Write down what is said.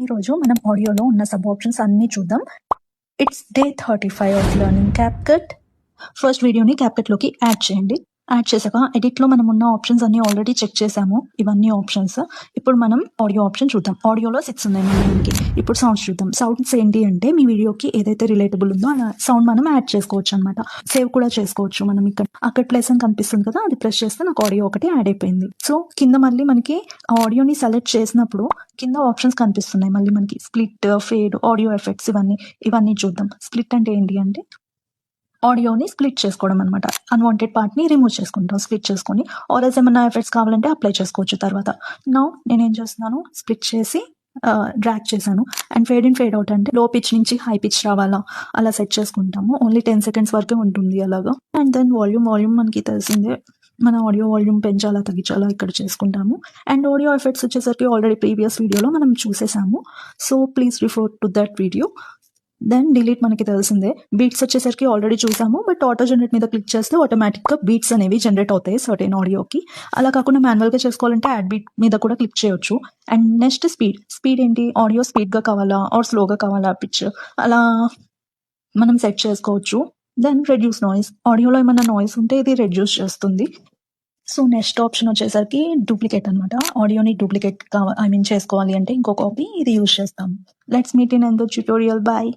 ఈరోజు మనం ఆడియోలో ఉన్న సబ్ ఆప్షన్స్ అన్నీ చూద్దాం. It's day 35 of learning CapCut. First వీడియోని క్యాప్కట్లోకి యాడ్ చేయండి. యాడ్ చేశాక ఎడిట్లో మనం ఉన్న ఆప్షన్స్ అన్ని ఆల్రెడీ చెక్ చేసాము. ఇవన్నీ ఆప్షన్స్. ఇప్పుడు మనం ఆడియో ఆప్షన్ చూద్దాం. ఆడియోలో 6 ఉన్నాయి మనకి. ఇప్పుడు సౌండ్స్ చూద్దాం. సౌండ్స్ ఏంటి అంటే మీ వీడియోకి ఏదైతే రిలేటబుల్ ఉందో అలా సౌండ్ మనం యాడ్ చేసుకోవచ్చు అనమాట. సేవ్ కూడా చేసుకోవచ్చు. మనం అక్కడ ప్లేస్ అని కనిపిస్తుంది కదా, అది ప్రెస్ చేస్తే నాకు ఆడియో ఒకటి యాడ్ అయిపోయింది. సో కింద మళ్ళీ మనకి ఆడియోని సెలెక్ట్ చేసినప్పుడు కింద ఆప్షన్స్ కనిపిస్తున్నాయి. మళ్ళీ మనకి స్ప్లిట్, ఫేడ్, ఆడియో ఎఫెక్ట్స్ ఇవన్నీ చూద్దాం. స్ప్లిట్ అంటే ఏంటి అంటే ఆడియోని స్ప్లిట్ చేసుకోవడం అనమాట. అన్వాంటెడ్ పార్ట్ని రిమూవ్ చేసుకుంటాం స్ప్లిట్ చేసుకొని. ఆర్ఎల్స్ ఏమన్నా ఎఫెక్ట్స్ కావాలంటే అప్లై చేసుకోవచ్చు తర్వాత. నౌ నేనేం చేస్తున్నాను, స్ప్లిట్ చేసి డ్రాగ్ చేశాను. And fade in fade out అంటే లో పిచ్ నుంచి హై పిచ్ రావాలా అలా సెట్ చేసుకుంటాము. ఓన్లీ 10 seconds వరకే ఉంటుంది అలాగా. అండ్ దెన్ వాల్యూమ్ మనకి తెలిసిందే, మన ఆడియో వాల్యూమ్ పెంచాలా తగ్గించాలా ఇక్కడ చేసుకుంటాము. అండ్ ఆడియో ఎఫెక్ట్స్ వచ్చేసరికి ఆల్రెడీ ప్రీవియస్ వీడియోలో మనం చూసేసాము. So please refer to that video. Then delete మనకి తెలిసిందే. బీట్స్ వచ్చేసరికి ఆల్రెడీ చూసాము, బట్ ఆటో జనరేట్ మీద క్లిక్ చేస్తే ఆటోమేటిక్గా బీట్స్ అనేవి జనరేట్ అవుతాయి సర్టెన్ ఆడియోకి. అలా కాకుండా మాన్యువల్గా చేసుకోవాలంటే యాడ్ బీట్ మీద కూడా క్లిక్ చేయొచ్చు. అండ్ నెక్స్ట్ స్పీడ్ ఏంటి, ఆడియో స్పీడ్గా కావాలా ఆర్ స్లోగా కావాలా పిచ్ అలా మనం సెట్ చేసుకోవచ్చు. దెన్ రెడ్యూస్ నాయిస్, ఆడియోలో ఏమైనా నాయిస్ ఉంటే ఇది రెడ్యూస్ చేస్తుంది. సో నెక్స్ట్ ఆప్షన్ వచ్చేసరికి డూప్లికేట్ అనమాట. ఆడియోని డూప్లికేట్ చేసుకోవాలి అంటే ఇంకో కాపీ ఇది యూజ్ చేస్తాం. Let's meet in another tutorial. By.